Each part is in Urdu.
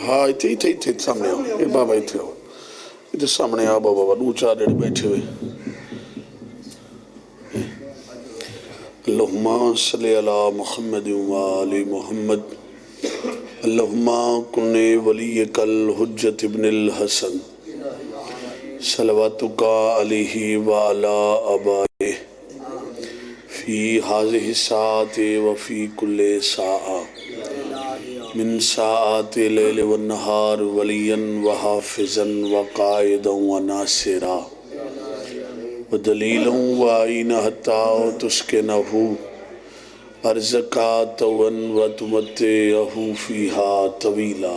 ہاں اتنے سامنے آؤ یہ بابا اتنے آؤ اتنے سامنے آ بابا دو چار جڑے بیٹھے ہوئے اللہم صلی علی محمد وآل محمد اللہم کن ولیک الحجت ابن الحسن صلواتک علیہ وعلا آبائہ فی ہذہ الساعۃ وفی کل ساعہ من ساعات لیل والنہار ولیا وحافظا وقائدا وناصرا ودلیلا وعینا حتی تسکنہ ارزقا تون وتمتعہ فیہا طویلا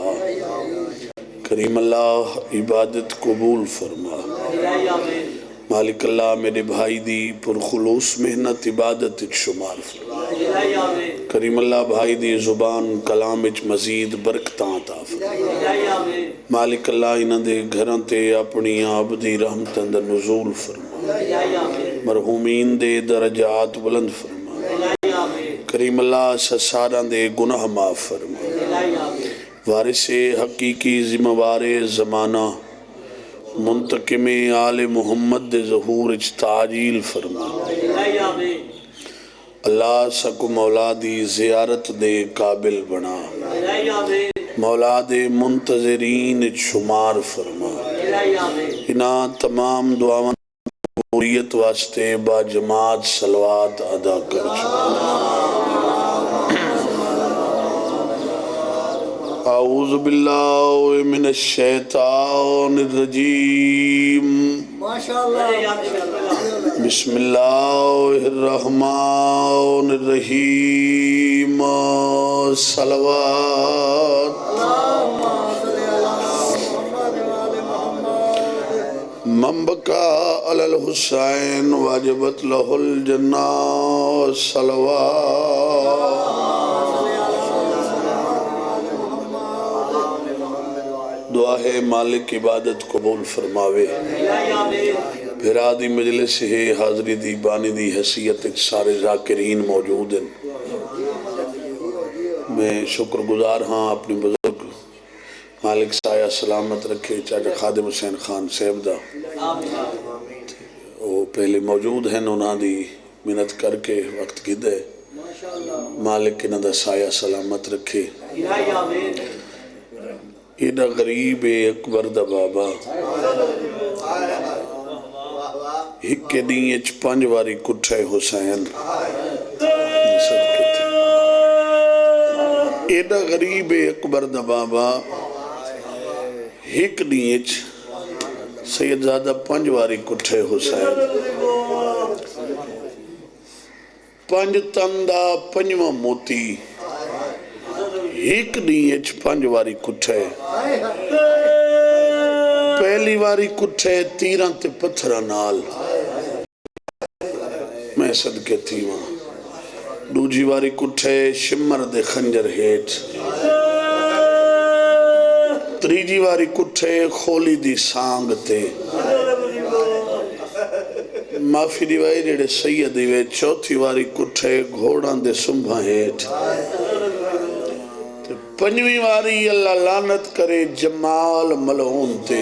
کریم اللہ عبادت قبول فرما مالک اللہ میرے بھائی دی پرخلوص محنت عبادت شمار فرما کریم اللہ بھائی دی زبان کلام اچ مزید برکتاں عطا فرما مالک اللہ انہاں دے گھراں تے اپنی عبدی رحمت اندر نزول فرما مرحومین دے درجات بلند فرما کریم اللہ سساراں دے گناہ معاف فرما وارث حقیقی ذمہ وار زمانہ منتقم آل محمد دے ظہور اچ تعجیل فرما اللہ سکو مولا دی زیارت دے قابل بنا مولا دے منتظرین شمار فرما انہاں تمام دعاواں قبولیت واسطے با جماعت صلوات ادا کر اعوذ باللہ من الشیطان الرجیم بسم اللہ الرحمن الرحیم صلوات من بکا علی الحسین واجبت لہ الجنہ صلوات دعا ہے مالک عبادت قبول فرماوے بھرا دی مجلس ہے حاضری دی بانی دی حیثیت سارے ذاکرین موجود ہیں میں شکر گزار ہاں اپنی بزرگ مالک سایہ سلامت رکھے چاچا خادم حسین خان صاحب دا وہ پہلے موجود ہیں انہاں دی منت کر کے وقت کی دے مالک انہاں دا سایہ سلامت رکھے ایڈا غریب اکبر دا بابا ہکے دیں اچ پانچ واری کٹھے حسین ایڈا غریب اکبر دا بابا ہک دیں اچ سید زادہ پانچ واری کٹھے حسین پانچ تندہ پنجوہ موتی ایک دیں اچ پانچ واری کٹھے پہلی واری کٹھے تیران تے پتھرہ نال میں صدقے تھی وہاں دوجی واری کٹھے شمر دے خنجر ہیٹ تریجی واری کٹھے خولی دی سانگ تے معافی دیوائی جڑے سید دیوے چوتھی واری کٹھے گھوڑان دے سنبھا ہیٹ پنجویں واری اللہ لعنت کرے جمال ملعون تے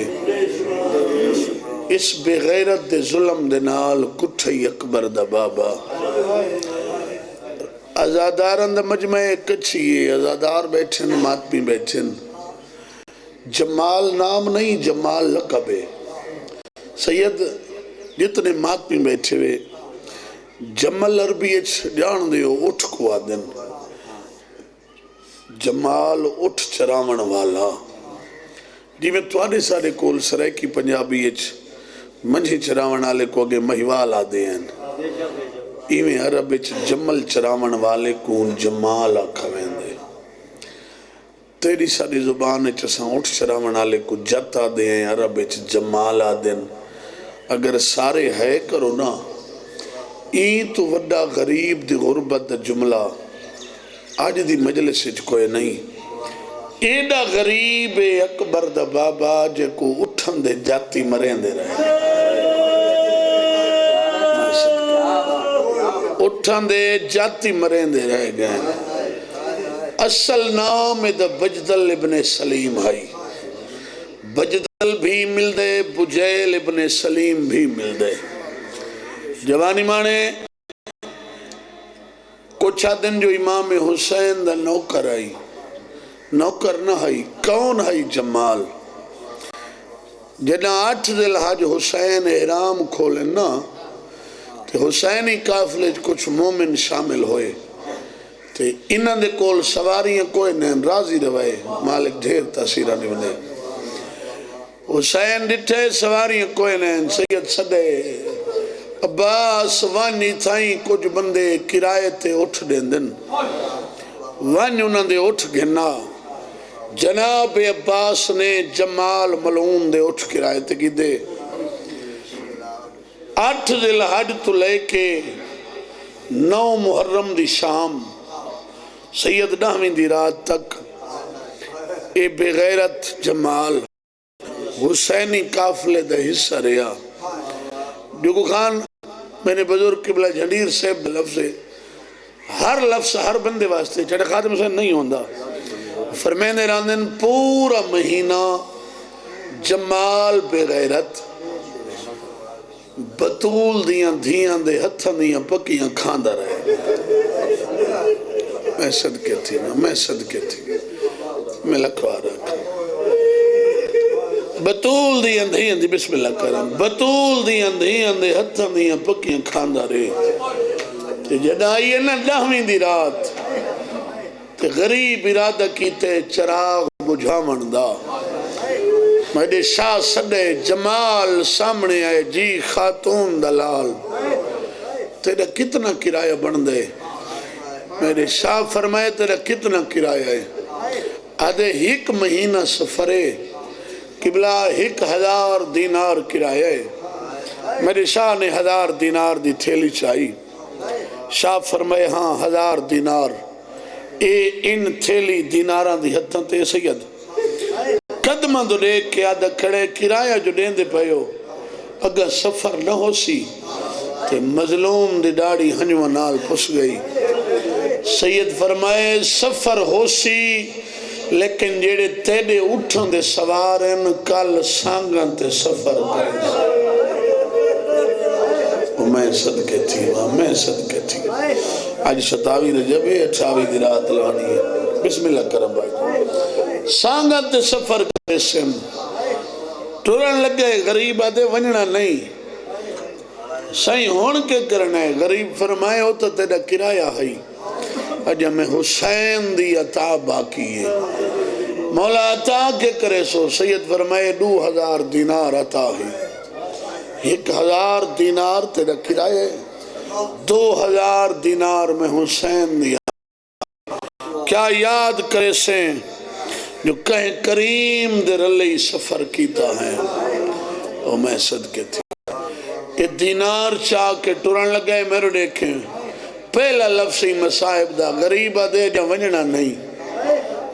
اس بغیرت دے ظلم دے نال کٹھئی اکبر دا بابا ازاداران دا مجمع کچھئے ازادار بیٹھن ماتمی بیٹھن جمال نام نہیں جمال لقبے سید جتنے ماتمی بیٹھے ہوئے جمل عربی اچھ جان دیو اٹھ کو آدن جمال اٹھ چراون والا جی میں توڑے سارے کول سرائکی پنجابی اچھ منجھی چراون والے کو اگے مہیوال آدے ہیں ایویں عرب اچھ جمل چراون والے کو جمال آکھویں دے تیری ساری زبان اچھ اساں اٹھ چراون والے کو جت آدے ہیں عرب اچھ جمال آدے ہیں اگر سارے ہے کرو نا این تو وڈا غریب دی غربت دا جملہ آج دی مجلس اچھ کوئی نہیں ایڈا غریب اکبر دا بابا جے کو اٹھن دے جاتی مرین دے رہے اٹھن دے جاتی مرین دے رہے گئے اصل نام دا بجدل ابن سلیم ہے، بجدل بھی مل دے، بجیل ابن سلیم بھی مل دے۔ جوانی مانے کچھ دن جو امام حسین دا نوکر آئی، نوکر نہ آئی، کون آئی؟ جمال۔ جنا 8 ذی الحج حسین احرام کھولے نا، تو حسینی قافلے کچھ مومن شامل ہوئے، تو انہاں دے کول سواریاں کوئی نہیں، راضی روائے، مالک ڈھیر تاثیرہ نہیں بنے۔ حسین ڈٹھے سواریاں کوئی نہیں، سید صدے عباس وانی تھائیں کچھ بندے کرائے تے اٹھ دین دن، وانی انہاں دے اٹھ گھنا، جناب عباس نے جمال ملعون دے اٹھ کرائے تے کی دے 8 ذی الحج تو لے کے 9 محرم دی شام سید 10ویں دی رات تک اے بغیرت جمال حسینی قافلے دا حصہ رہا۔ جو خان میں نے بزرگ قبلہ جھنڈیر صاحب لفظ ہر لفظ ہر بندے واسطے چڑھے خاتم حسین نہیں ہوندہ، فرمینے راندن پورا مہینہ جمال بغیرت بطول دیاں دھیاں دے ہتھاں دیاں پکیاں کھاندہ رہے۔ میں صدقے تھی نا، میں صدقے تھی، میں لکھوا رکھا بطول دیاں دھیاں دی، بسم اللہ کرم، بطول دیاں دھیاں دے ہتھاں دیاں پکیاں کھاندہ رہے۔ جدا آئیے نا 10ویں دی رات تے غریب ارادہ کیتے چراغ بجھامن دا، میرے شاہ صدے جمال سامنے آئے، جی خاتون دلال تیرا کتنا کرایہ بن دے؟ میرے شاہ فرمائے تیرا کتنا کرایہ ہے؟ آدھے 1 مہینہ سفرے قبلہ 1000 دینار کرایہ ہے۔ میرے شاہ نے 1000 دینار دی تھیلی چاہی، شاہ فرمائے ہاں 1000 دینار، ان تھیلی دیناراں دی ہتھاں تے سید قدمہ دو دیکھ کے آدھا کھڑے کرایہ جو دین دے پہیو اگر سفر نہ ہو سی تے مظلوم دی ڈاڑی ہنجوہ نال پس گئی۔ سید فرمائے سفر ہو سی لیکن جیڑے تیڑے اٹھن دے سوارن کل سانگن تے سفر کریں۔ میں صدقے تھی، میں صدقے تھی۔ آج 27 رجب ہے، 28 دی رات لانی ہے، بسم اللہ کرم بھائی۔ سانگن تے سفر کریں سن ٹورن لگ گئے، غریب آدھے ونجنا نہیں، سائیں ہون کے کرنا ہے۔ غریب فرمائے ہوتا تیرا کرایہ ہے، اجا میں حسین دی عطا باقی ہے، مولا عطا کے کرے سو۔ سید فرمائے 2000 دینار عطا ہے، 1000 دینار تیرا کرایہ ہے، 2000 دینار میں حسین دیا۔ کیا یاد کرے سے جو کہیں کریم دے رلی سفر کیتا ہے، او میں صدقے تھی۔ یہ دینار چاہ کے ٹورن لگے میرے دیکھیں، پہلا لفظی مصائب دا، غریبہ دے جا ونجنا نہیں۔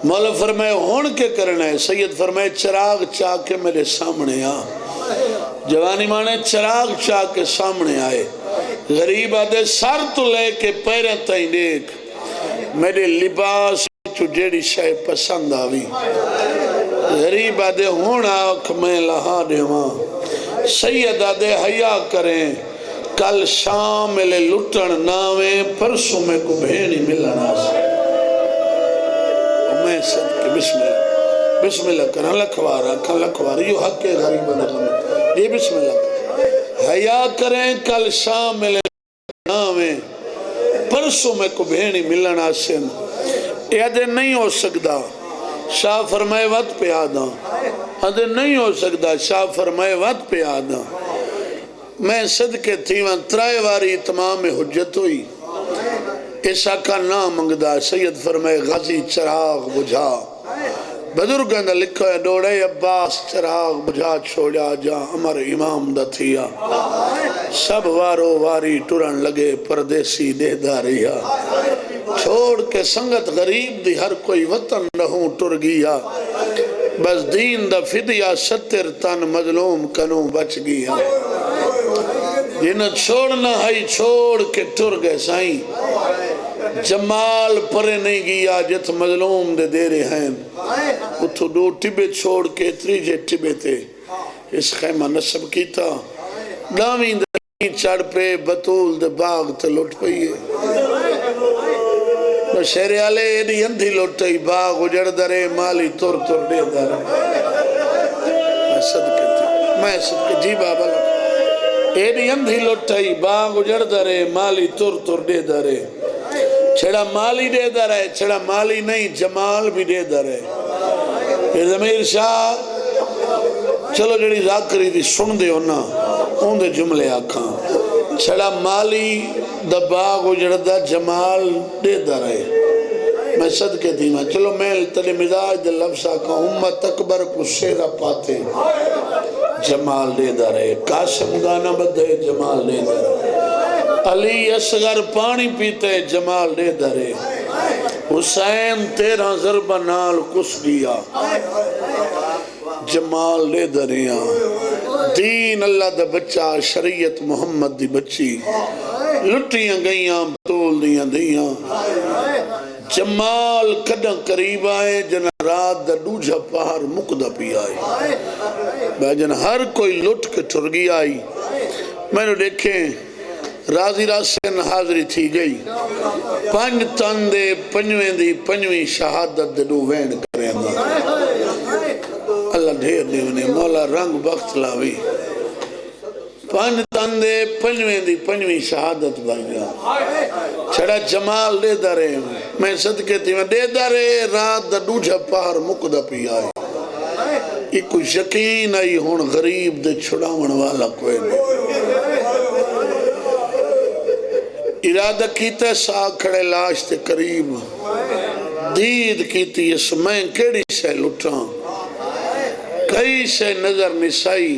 مولا فرمائے ہون کے کرنا ہے، سید فرمائے چراغ چاہ کے میرے سامنے آ۔ جوانی مانے چراغ چاہ کے سامنے آئے، غریب آدھے سر تو لے کے پیریں تائیں دیکھ، میرے لباس چو جیڑی شاہ پسند آوی۔ غریب آدھے ہون آکھ میں لہا دے ماں، سید آدھے حیاء کریں، کل شام ملے لٹن ناویں، پرسوں میں کو بھینی ملنا سے۔ میں صدقے بسم اللہ، بسم اللہ کریں، لکھوارا کھن لکھوارا، یہ حق کے غریب آدھے یہ بسم اللہ حیاء کریں، کل شام ملے ناویں، پرسوں میں کو بھینی ملنا سے۔ یہ آدھے نہیں ہو سکتا، شاہ فرمائے وقت پہ آدھا، آدھے نہیں ہو سکتا، شاہ فرمائے وقت پہ آدھا۔ میں صدقے تھی وہاں 3 واری تمام حجت ہوئی، ایسا کا نام منگدہ، سید فرمائے غازی چراغ بجھا، بزرگاں دا لکھا ہے ڈوڑے عباس چراغ بجھا چھوڑا جا امر امام دا تھیا، سب وارو واری ٹورن لگے پردیسی دہدہ رہا، چھوڑ کے سنگت غریب دی ہر کوئی وطن رہوں ٹر گیا، بس دین دا فدیہ 70 تن مظلوم کنوں بچ گیا۔ جنہیں چھوڑنا ہے چھوڑ کے ٹر گئے سائیں، جمال پرے نہیں گیا جت مظلوم دے دے رہے ہیں اتھو دو ٹبے چھوڑ کے تریجے ٹبے تے اس خیمہ نصب کیتا دامین دے چڑھ پہ بطول دے باغ تے لٹ پئیے شہر آلے ایڈی اندھی لٹائی باغ اجڑ درے مالی تر تر دے در میں صدقے جی بابا لکھ ایڈی اندھی لٹائی باغ اجڑ درے مالی تر تر دے درے چھڑا مالی دے درے چھڑا مالی نہیں جمال بھی دے درے پھر ضمیر شاہ چلو جڑی ذاکری دی سن دے ہونا ان دے جملے آکھاں چھڑا مالی دا باغ اجڑ دا جمال دے درے میں صدقے دیما چلو میں تلے مزاج دے لفظ آکھاں امت اکبر کو سیدہ پاتے جمال دے درے قاسم گانا بدے جمال دے درے علی اصغر پانی پیتے جمال دے درے حسین 13 ضربہ نال کس گیا جمال دے دریا دین اللہ دا بچہ شریعت محمد دی بچی لٹیاں گئیاں بطول دیاں دیاں جمال کدھاں قریب آئے جنہ رات دا دوجہ پہر مقدہ پی آئے بھائی ہر کوئی لٹ کے ٹرگی آئی میں نے دیکھیں راضی راسن حاضری تھی گئی پنج تندے پنجویں دی پنجویں شہادت دے دو وین کریں گا اللہ ڈھیر دیونے مولا رنگ بخت لاوی پنج تندے پنجویں دی پنجویں شہادت بن گیا چھڑا جمال دے درے میں صدقے تھی میں دے درے رات دا دوجہ پہر مقدہ پی آئے ایک کوئی یقین آئی ہون غریب دے چھڑاون والا کوئی نہیں ارادہ کیتے سا کھڑے لاش تے قریب دید کیتی اس میں کیڑی سے لٹاں کئی سے نظر نسائی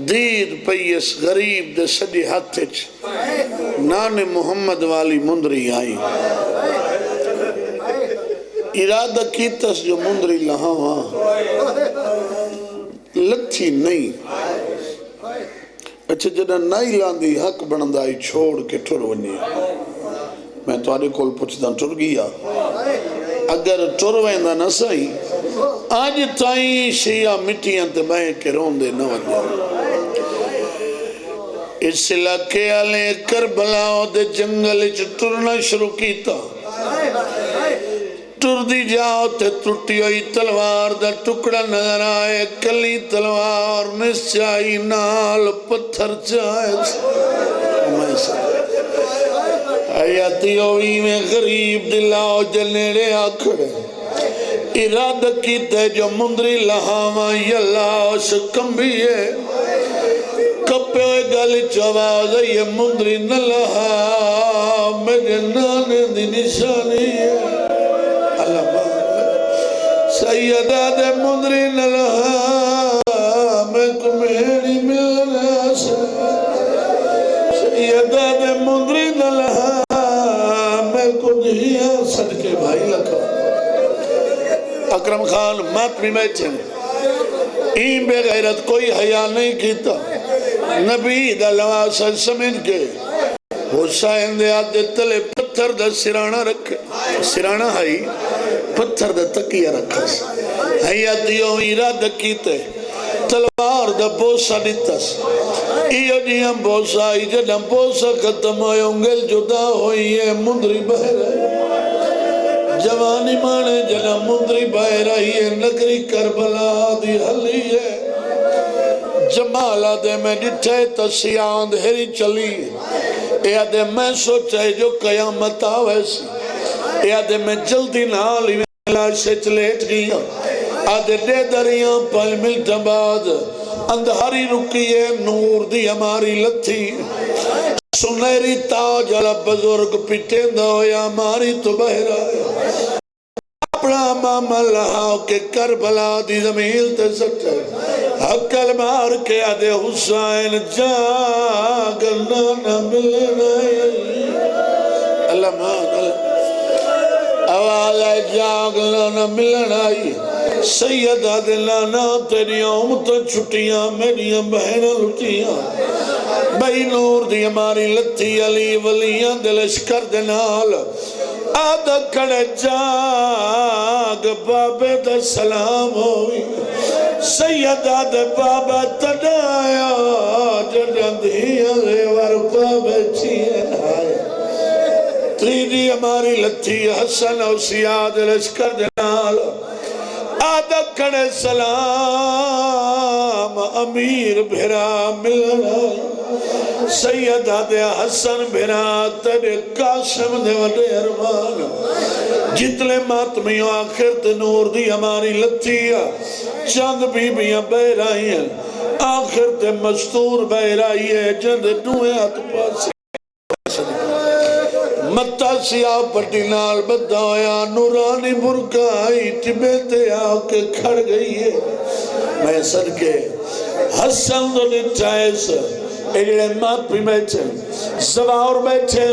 دید پئی اس غریب دے سجی ہاتھچ نان محمد والی مندری آئی ارادہ کیتس جو مندری لہاں لتھی نہیں اچھا جنہ نائی لاندی حق بندائی چھوڑ کے ٹر ونی میں توارے کول پوچھتا ٹر گیا اگر ٹر ویندہ نہ سائی آج تائیں شیعہ مٹیاں تے میں کے روندے نہ ونی اس علاقے آلے کربلاؤ دے جنگل ٹرنا شروع کیتا ٹر دی جاؤ تے ٹوٹی ہوئی تلوار دا ٹکڑا نظر آئے کلی تلوار نسچائی نال پتھر چائے آیاتی ہوئی میں غریب دلاؤ جنیڑے آکھڑے ارادہ کیتے جو مندری لہاما یلاؤ شکمبیے کپے ہوئے گالی چواز یہ مندری نہ لہا میرے نانے دی نشانی ہے سیدہ دے مندری نلہا میں کمیڑی ملنا سے سیدہ دے مندری نلہا میں کدھیاں صدقے بھائی لکھا اکرم خان مات بھی بیٹھیں این بے غیرت کوئی حیاء نہیں کیتا نبی دا لواسا سمجھ کے حسین دے آدھے تلے پتھر دا سرانہ رکھے سرانہ ہائی پتھر دا تکیہ رکھا حیاتیوں ارادہ کیتے تلوار دا بوسا دیتاس ایو جیہاں بوسا آئی جدہاں بوسا ختم ہوئے انگل جدا ہوئی ہے مندری بہر ہے جوانی مانے جدہاں مندری بہر آئی ہے نگری کربلا دی حلی ہے جمالہ دے میں جٹھے تسیاند ہری چلی ایادے میں سوچے جو قیامت آوے سی ایادے میں جلدی نالی لاشے چلیٹ گیا آدھے دے دریاں پل ملتا بعد اندھاری رکیے نور دی ہماری لتھی سنیری تاج علا بزرگ پیٹے ہویا ہماری تو بہر آیا اپنا ماما لہاؤ کے کربلا دی زمین تے سٹے حقل مار کے آدھے حسین جاگنا نہ ملنا اللہ مان اللہ آواز آئے جاگنا نہ ملنا سیدہ دلانا تیریاں امتہ چھٹیاں میریاں بہنہ لٹیاں بھائی نور دی ہماری لتی علی ولیاں دلش کر دنال آدھا کھڑے جاگ بابے دا سلام ہوئی سیدہ دے بابا تڑایا جڑن دیا ریور بابے چیئے آئے تریدی ہماری لتھی حسن و سیاد لشکر دنال آدھا کھڑے سلام امیر بھرا ملنا سیدہ دے حسن بھرا تیرے قاسم دے وڈے ارمان جتلے ماتمیوں آخر تے نور دی ہماری لتھیا چند بی بیاں بے رہی ہیں آخر تے مستور بے رہی ہے جند دوئے ہاتھ پاسے متا سیاہ پٹی نال بدھا ہویا نورانی برکائی ٹبیتے آکے کھڑ گئی ہے میں صدقے حسن دو نچائیس ایڈے مات بھی بیٹھے زوار بیٹھے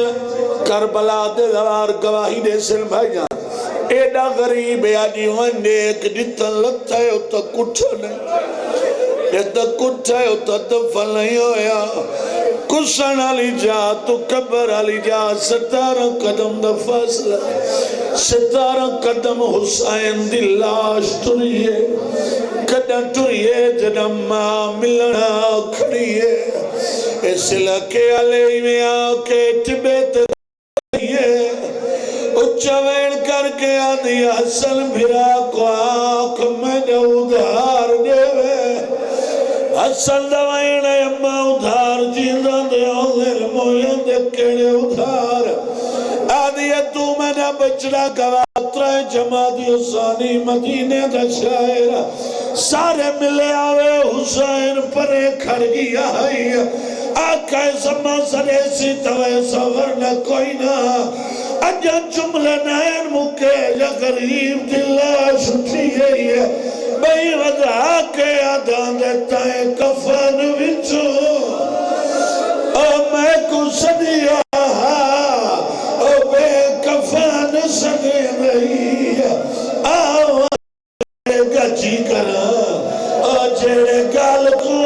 کربلا دے دوار گواہی دے سن بھائی جان ایڈا غریب ہے آجی وانڈے ایک جتن لگتا ہے اتا کٹھا نہیں ایتا کٹھا ہے اتا دفع نہیں ہویا کسن علی جا تو کبر علی جا 17 قدم دا فاصلہ 17 قدم حسین دی لاش ٹریے کدہ ٹریے جنم ماں ملنا کھڑیے اس لکے علی میں آکے ٹبیت دیئے اچھوین کر کے آدھی حسن بھرا کو آنکھ میں نے ادھار دیوے حسن دوائن اممہ ادھار جیندہ دے اوزر موین دے کڑے ادھار آدھی تو میں نے بچڑا گواترہ جماعتی حسانی مدینے دا شاعرہ سارے ملے آوے حسین پرے کھڑ گیا ہے آقا زمان سرے سی توے سورنہ کوئی نہ اجا جملے نین مکے یا غریب دلاش اٹھی ہے بھئی وضع کے آدھان دیتا ہے کفن وچو او میں کو صدیہ او بے کفن سدے نہیں آو گجی کرا او جڑے گال کو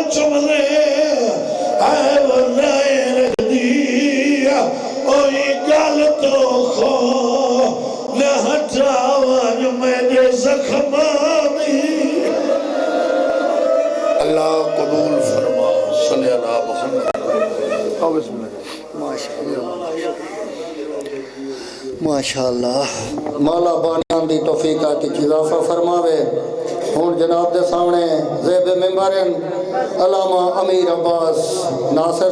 چملے آئے وہ نائے رکھ دیا اوہی گال تو خو نہ ہٹاوان میرے زخمانی اللہ قبول فرما صلی اللہ محمد بسم اللہ ماشاءاللہ مولا بانیان دی توفیقات کی اضافہ فرماوے ہون جناب دے سامنے زیب ممبرن علامہ امیر عباس ناصر